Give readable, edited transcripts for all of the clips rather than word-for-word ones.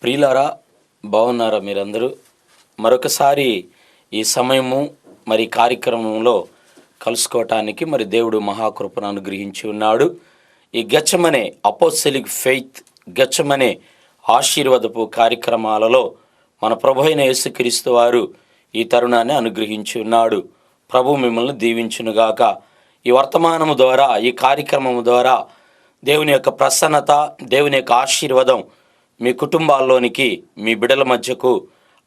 ప్రియులారా, బాగున్నారా మీరందరూ? మరొకసారి ఈ సమయము కార్యక్రమంలో కలుసుకోవటానికి దేవుడు మహాకృపను అనుగ్రహించి ఉన్నాడు. ఈ గెత్సెమనే అపోస్తలిక్ ఫెయిత్, గెత్సెమనే ఆశీర్వాదపు కార్యక్రమాలలో మన ప్రభు అయిన యేసుక్రీస్తు వారు ఈ తరుణాన్ని అనుగ్రహించి ఉన్నాడు. ప్రభు మిమ్మల్ని దీవించునుగాక. ఈ వర్తమానము ద్వారా, ఈ కార్యక్రమము ద్వారా దేవుని యొక్క ప్రసన్నత, దేవుని యొక్క ఆశీర్వాదం మీ కుటుంబాల్లోనికి, మీ బిడ్డల మధ్యకు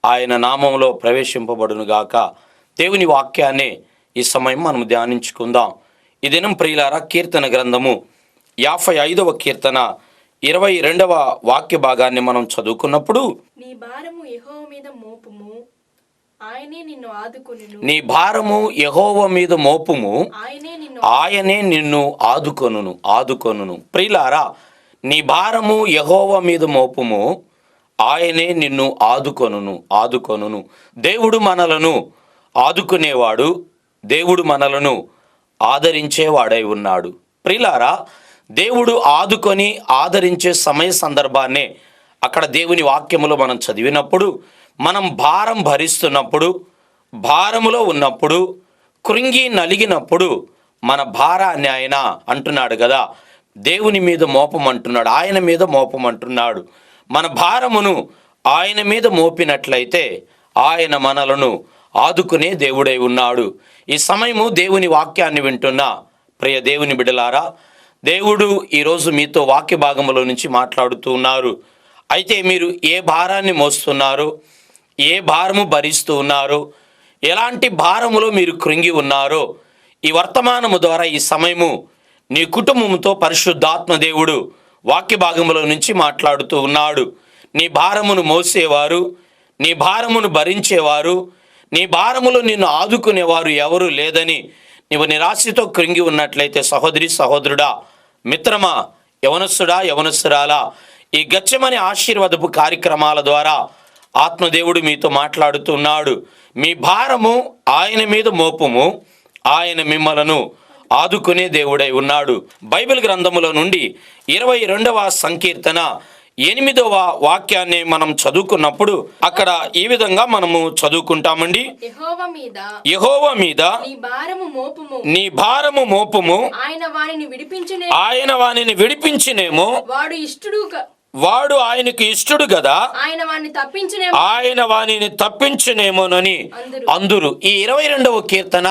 ఆయన నామంలో ప్రవేశింపబడునుగాక. దేవుని వాక్యాన్ని ఈ సమయం మనం ధ్యానించుకుందాం. ఈ దినం ప్రియులారా, కీర్తన గ్రంథము 55వ కీర్తన 22వ వాక్య భాగాన్ని మనం చదువుకున్నప్పుడు, నీ భారము యెహోవా మీద మోపుము, ఆయనే నిన్ను ఆదుకొనును. నీ భారము యెహోవా మీద మోపుము, ఆయనే నిన్ను ఆదుకొనును. ప్రియులారా, నీ భారము యెహోవా మీద మోపుము, ఆయనే నిన్ను ఆదుకొనును. దేవుడు మనలను ఆదుకునేవాడు, దేవుడు మనలను ఆదరించేవాడై ఉన్నాడు. ప్రియులారా, దేవుడు ఆదుకొని ఆదరించే సమయ సందర్భాన్నే అక్కడ దేవుని వాక్యములో మనం చదివినప్పుడు, మనం భారం భరిస్తున్నప్పుడు, భారములో ఉన్నప్పుడు, కృంగి నలిగినప్పుడు మన భారాన్ని ఆయన అంటున్నాడు కదా, దేవుని మీద మోపమంటున్నాడు, ఆయన మీద మోపమంటున్నాడు. మన భారమును ఆయన మీద మోపినట్లయితే ఆయన మనలను ఆదుకునే దేవుడై ఉన్నాడు. ఈ సమయము దేవుని వాక్యాన్ని వింటున్న ప్రియ దేవుని బిడ్డలారా, దేవుడు ఈరోజు మీతో వాక్య భాగములో నుంచి మాట్లాడుతూ ఉన్నారు. అయితే మీరు ఏ భారాన్ని మోస్తున్నారో, ఏ భారము భరిస్తూ ఉన్నారో, ఎలాంటి భారములో మీరు కృంగి ఉన్నారో, ఈ వర్తమానము ద్వారా ఈ సమయము నీ కుటుంబంతో పరిశుద్ధాత్మ దేవుడు వాక్య భాగములో నుంచి మాట్లాడుతూ ఉన్నాడు. నీ భారమును మోసేవారు, నీ భారమును భరించేవారు, నీ భారములో నిన్ను ఆదుకునేవారు ఎవరు లేదని నీవు నిరాశతో కృంగి ఉన్నట్లయితే, సహోదరి సహోదరుడా, మిత్రమా, యవనస్తుడా యవనస్తురాలా, ఈ గెత్సెమనే ఆశీర్వాదపు కార్యక్రమాల ద్వారా ఆత్మదేవుడు మీతో మాట్లాడుతున్నాడు. మీ భారము ఆయన మీద మోపుము, ఆయన మిమ్మలను ఆదుకునే దేవుడై ఉన్నాడు. బైబిల్ గ్రంథములో నుండి 22వ సంకీర్తన 8వ వాక్యాన్ని మనం చదువుకున్నప్పుడు అక్కడ ఈ విధంగా మనము చదువుకుంటామండి. యెహోవా మీద నీ భారము మోపుము, ఆయన వానిని విడిపించినేమో, వాడు ఆయనకు ఇష్టడు కదా, ఆయన వానిని తప్పించునేమోనని అందురు. ఈ 22వ కీర్తన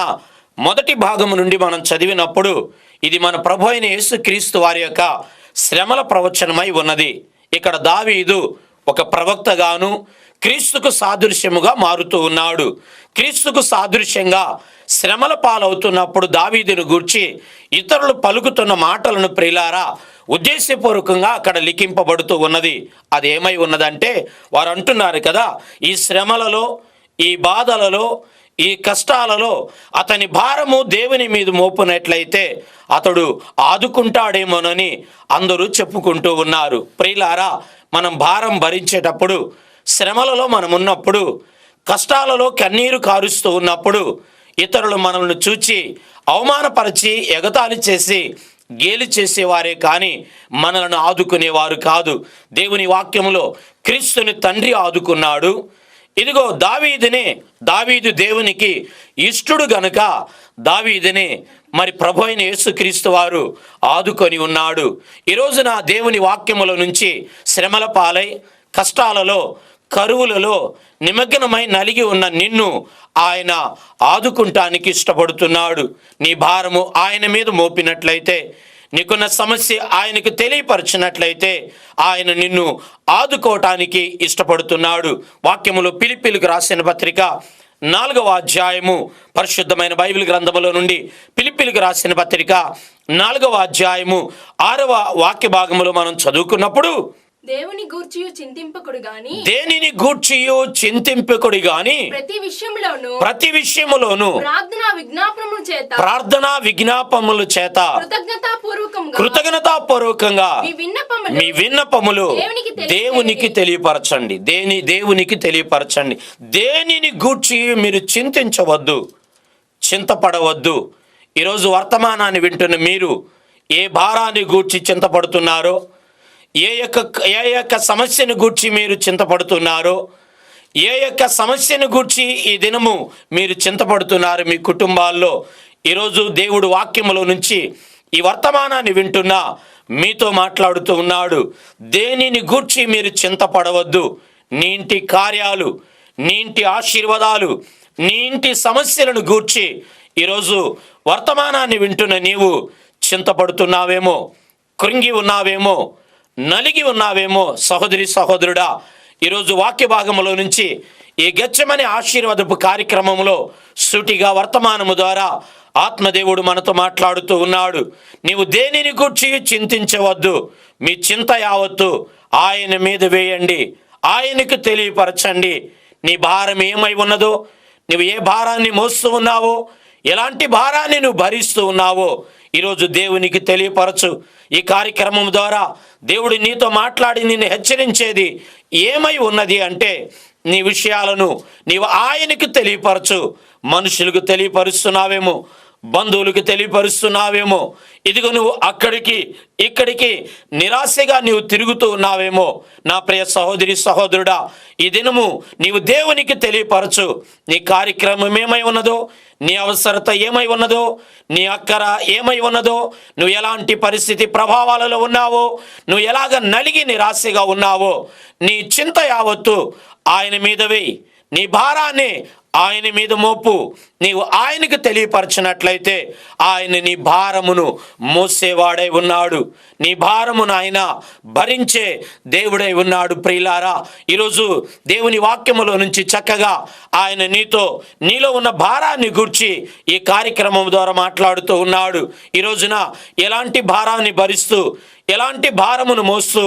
మొదటి భాగము నుండి మనం చదివినప్పుడు ఇది మన ప్రభు అయిన యేసుక్రీస్తు వారి యొక్క శ్రమల ప్రవచనమై ఉన్నది. ఇక్కడ దావీదు ఒక ప్రవక్తగాను క్రీస్తుకు సాదృశ్యముగా మారుతూ ఉన్నాడు. క్రీస్తుకు సాదృశ్యంగా శ్రమల పాలవుతున్నప్పుడు దావీదును గూర్చి ఇతరులు పలుకుతున్న మాటలను ప్రియులారా ఉద్దేశపూర్వకంగా అక్కడ లిఖింపబడుతూ ఉన్నది. అది ఏమై ఉన్నదంటే, వారు అంటున్నారు కదా, ఈ శ్రమలలో, ఈ బాధలలో, ఈ కష్టాలలో అతని భారము దేవుని మీద మోపునట్లయితే అతడు ఆదుకుంటాడేమోనని అందరూ చెప్పుకుంటూ ఉన్నారు. ప్రియులారా, మనం భారం భరించేటప్పుడు, శ్రమలలో మనం ఉన్నప్పుడు, కష్టాలలో కన్నీరు కారుస్తూ ఉన్నప్పుడు ఇతరులు మనల్ని చూచి అవమానపరిచి ఎగతాళి చేసి గేలి చేసేవారే కానీ మనల్ని ఆదుకునేవారు కాదు. దేవుని వాక్యములో క్రీస్తుని తండ్రి ఆదుకున్నాడు. ఇదిగో దావీదు దేవునికి ఇష్టడు గనుక దావీదుని ప్రభు అయిన యేసుక్రీస్తు వారు ఆదుకొని ఉన్నాడు. ఈరోజు నా దేవుని వాక్యముల నుంచి శ్రమల పాలై, కష్టాలలో, కరువులలో నిమగ్నమై నలిగి ఉన్న నిన్ను ఆయన ఆదుకుంటానికి ఇష్టపడుతున్నాడు. నీ భారము ఆయన మీద మోపినట్లయితే, నీకున్న సమస్య ఆయనకు తెలియపరిచినట్లయితే ఆయన నిన్ను ఆదుకోవటానికి ఇష్టపడుతున్నాడు. వాక్యములో ఫిలిప్పీయులకు రాసిన పత్రిక 4వ అధ్యాయము, పరిశుద్ధమైన బైబిల్ గ్రంథములో నుండి ఫిలిప్పీయులకు రాసిన పత్రిక 4వ అధ్యాయము 6వ వాక్య భాగములో మనం చదువుకున్నప్పుడు, దేనిని గూర్చియు చింతింపకుడి గాని ప్రతి విషయములోను ప్రార్థనా విజ్ఞాపముల చేత కృతజ్ఞతాపూర్వకంగా మీ విన్నపములు దేవునికి తెలియపరచండి. దేవునికి తెలియపరచండి. దేనిని గూర్చి మీరు చింతించవద్దు, చింతపడవద్దు. ఈరోజు వర్తమానాన్ని వింటున్న మీరు ఏ భారాన్ని గూర్చి చింతపడుతున్నారో, ఏ యొక్క సమస్యను గూర్చి మీరు చింతపడుతున్నారో, ఏ యొక్క సమస్యను గూర్చి ఈ దినము మీరు చింతపడుతున్నారు మీ కుటుంబాల్లో, ఈరోజు దేవుడు వాక్యములో నుంచి ఈ వర్తమానాన్ని వింటున్నా మీతో మాట్లాడుతూ ఉన్నాడు. దేనిని గూర్చి మీరు చింతపడవద్దు. నీ ఇంటి కార్యాలు, నీ ఇంటి ఆశీర్వాదాలు, నీ ఇంటి సమస్యలను గూర్చి ఈరోజు వర్తమానాన్ని వింటున్న నీవు చింతపడుతున్నావేమో, కృంగి ఉన్నావేమో, నలిగి ఉన్నావేమో. సహోదరి సహోదరుడా, ఈరోజు వాక్య భాగములో నుంచి ఈ గెచ్చమనే ఆశీర్వాదపు కార్యక్రమంలో సూటిగా వర్తమానము ద్వారా ఆత్మదేవుడు మనతో మాట్లాడుతూ ఉన్నాడు. నీవు దేనిని గూర్చి చింతించవద్దు. మీ చింత యావత్తు ఆయన మీద వేయండి, ఆయనకు తెలియపరచండి. నీ భారం ఏమై ఉన్నదో, నువ్వు ఏ భారాన్ని మోస్తూ ఉన్నావో, ఎలాంటి భారాన్ని నువ్వు భరిస్తూ ఉన్నావో ఈరోజు దేవునికి తెలియపరచు. ఈ కార్యక్రమం ద్వారా దేవుడు నీతో మాట్లాడి నిన్ను హెచ్చరించేది ఏమై ఉన్నది అంటే, నీ విషయాలను నీవు ఆయనకు తెలియపరచు. మనుషులకు తెలియపరుస్తున్నావేమో, బంధువులకు తెలియపరుస్తున్నావేమో, ఇదిగో నువ్వు అక్కడికి ఇక్కడికి నిరాశగా నీవు తిరుగుతూ ఉన్నావేమో. నా ప్రియ సహోదరి సహోదరుడా, ఈ దినము నీవు దేవునికి తెలియపరచు. నీ కార్యక్రమం ఏమై ఉన్నదో, నీ అవసరత ఏమై ఉన్నదో, నీ అక్కర ఏమై ఉన్నదో, నువ్వు ఎలాంటి పరిస్థితి ప్రభావాలలో ఉన్నావో, నువ్వు ఎలాగ నలిగి నిరాశగా ఉన్నావో, నీ చింత యావత్తు ఆయన మీద వేయి. నీ భారాన్ని ఆయన మీద మోపు. నీవు ఆయనకు తెలియపరచినట్లయితే ఆయన నీ భారమును మోసేవాడై ఉన్నాడు. నీ భారమును ఆయన భరించే దేవుడై ఉన్నాడు. ప్రియులారా, ఈరోజు దేవుని వాక్యములో నుంచి చక్కగా ఆయన నీలో ఉన్న భారాన్ని గూర్చి ఈ కార్యక్రమం ద్వారా మాట్లాడుతూ ఉన్నాడు. ఈ రోజున ఎలాంటి భారాన్ని భరిస్తూ, ఎలాంటి భారమును మోస్తూ,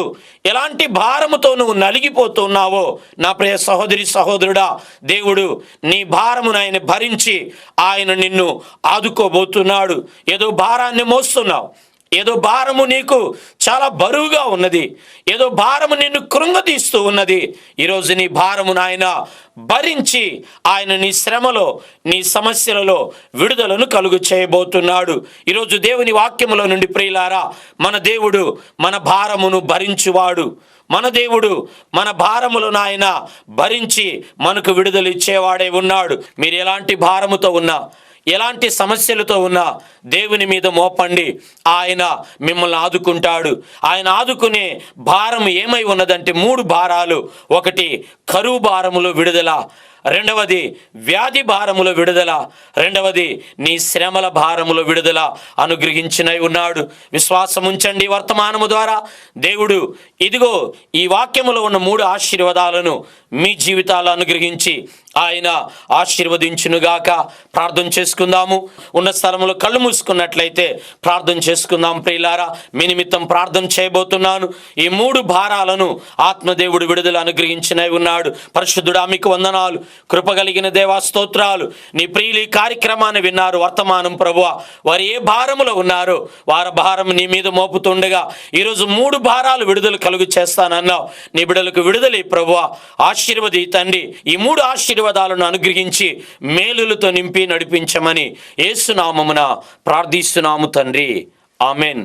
ఎలాంటి భారముతో నువ్వు నలిగిపోతున్నావో నా ప్రియ సహోదరి సహోదరుడా, దేవుడు నీ భారమును ఆయన భరించి ఆయన నిన్ను ఆదుకోబోతున్నాడు. ఏదో భారాన్ని మోస్తున్నావు, ఏదో భారము నీకు చాలా బరువుగా ఉన్నది, ఏదో భారము నిన్ను కృంగతీస్తూ ఉన్నది. ఈరోజు నీ భారమును ఆయన భరించి ఆయన నీ శ్రమలో, నీ సమస్యలలో విడుదలను కలుగు చేయబోతున్నాడు. ఈరోజు దేవుని వాక్యములో నుండి ప్రియులారా, మన దేవుడు మన భారమును భరించువాడు. మన దేవుడు మన భారములను ఆయన భరించి మనకు విడుదల ఇచ్చేవాడే ఉన్నాడు. మీరు ఎలాంటి భారముతో ఉన్నా, ఎలాంటి సమస్యలతో ఉన్నా దేవుని మీద మోపండి. ఆయన మిమ్మల్ని ఆదుకుంటాడు. ఆయన ఆదుకునే భారం ఏమై ఉన్నదంటే 3 భారాలు. ఒకటి కరువు భారములో విడుదల, రెండవది వ్యాధి భారములో విడుదల, రెండవది నీ శ్రమల భారములో విడుదల అనుగ్రహించినై ఉన్నాడు. విశ్వాసం ఉంచండి. వర్తమానము ద్వారా దేవుడు ఇదిగో ఈ వాక్యములో ఉన్న 3 ఆశీర్వాదాలను మీ జీవితాలు అనుగ్రహించి ఆయన ఆశీర్వదించునుగాక. ప్రార్థన చేసుకుందాము. ఉన్న స్థలంలో కళ్ళు మూసుకున్నట్లయితే ప్రార్థన చేసుకుందాం. ప్రియులారా, మీ నిమిత్తం ప్రార్థన చేయబోతున్నాను. ఈ 3 భారాలను ఆత్మదేవుడు విడుదల అనుగ్రహించినై ఉన్నాడు. పరిశుద్ధుడా, మీకు వందనాలు. కృపగలిగిన దేవా, స్తోత్రాలు. నీ ప్రియులు ఈ కార్యక్రమాన్ని విన్నారు. వర్తమానం ప్రభువా, వారు ఏ భారములో ఉన్నారో వారి భారం నీ మీద మోపుతుండగా ఈరోజు 3 భారాలు విడుదల కలుగు చేస్తానన్నావు. నీ బిడ్డలకు విడుదల ప్రభువా, ఆశీర్వది తండ్రి. ఈ 3 ఆశీర్వాదాలను అనుగ్రహించి మేలులతో నింపి నడిపించమని యేసు నామమున ప్రార్థిస్తున్నాము తండ్రి. ఆమెన్.